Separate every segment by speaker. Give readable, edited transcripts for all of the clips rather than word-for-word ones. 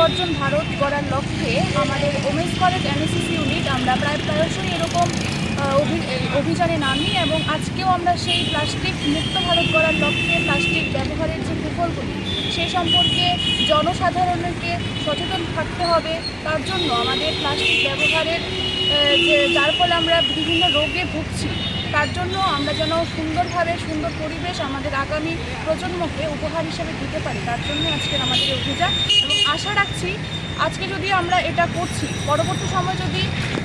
Speaker 1: বর্জন ভারত গড়ার লক্ষ্যে আমাদের ওমেন্স কলেজ এনএসএস ইউনিট আমরা প্রায়শই এরকম অভিযানে নামি এবং আজকেও আমরা সেই প্লাস্টিক মুক্ত ভারত গড়ার লক্ষ্যে প্লাস্টিক ব্যবহারের যে কুফলগুলি সেই সম্পর্কে জনসাধারণকে সচেতন থাকতে হবে। তার জন্য আমাদের প্লাস্টিক ব্যবহারের যার ফলে আমরা বিভিন্ন রোগে ভুগছি, তার জন্য আমরা যেন সুন্দরভাবে সুন্দর পরিবেশ আমাদের আগামী প্রজন্মকে উপহার হিসেবে দিতে পারি, তার জন্য আজকের আমাদের অভিযান। এবং আশা রাখছি আজকে যদি আমরা এটা করছি, পরবর্তী সময় যদি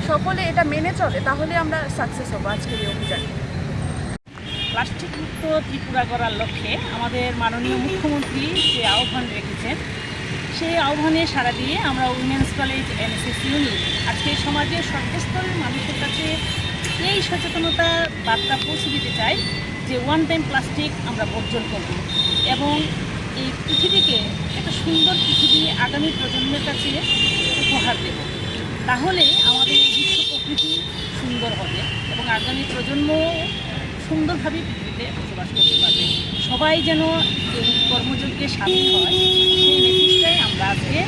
Speaker 1: সকলে এটা মেনে চলে তাহলে আমরা সাকসেস হব আজকের এই অভিযানে।
Speaker 2: প্লাস্টিক মুক্ত ত্রিপুরা করার লক্ষ্যে আমাদের মাননীয় মুখ্যমন্ত্রী যে আহ্বান রেখেছেন, সেই আহ্বানে সাড়া দিয়ে আমরা উইমেন্স কলেজ এনএসএস ইউনিট আজকে সমাজের সর্বস্তরের মানুষের কাছে এই সচেতনতা বার্তা পৌঁছে দিতে চাই যে ওয়ান টাইম প্লাস্টিক আমরা বর্জন করব এবং এই পৃথিবীকে একটা সুন্দর পৃথিবী আগামী প্রজন্মের কাছে উপহার দেব। তাহলে আমাদের এই বিশ্ব প্রকৃতি সুন্দর হবে এবং আগামী প্রজন্ম সুন্দরভাবে পৃথিবীতে বসবাস করতে পারবে। সবাই যেন এই কর্মযজ্ঞে সামিল হয় সেই মেসেজটাই আমরা আজকে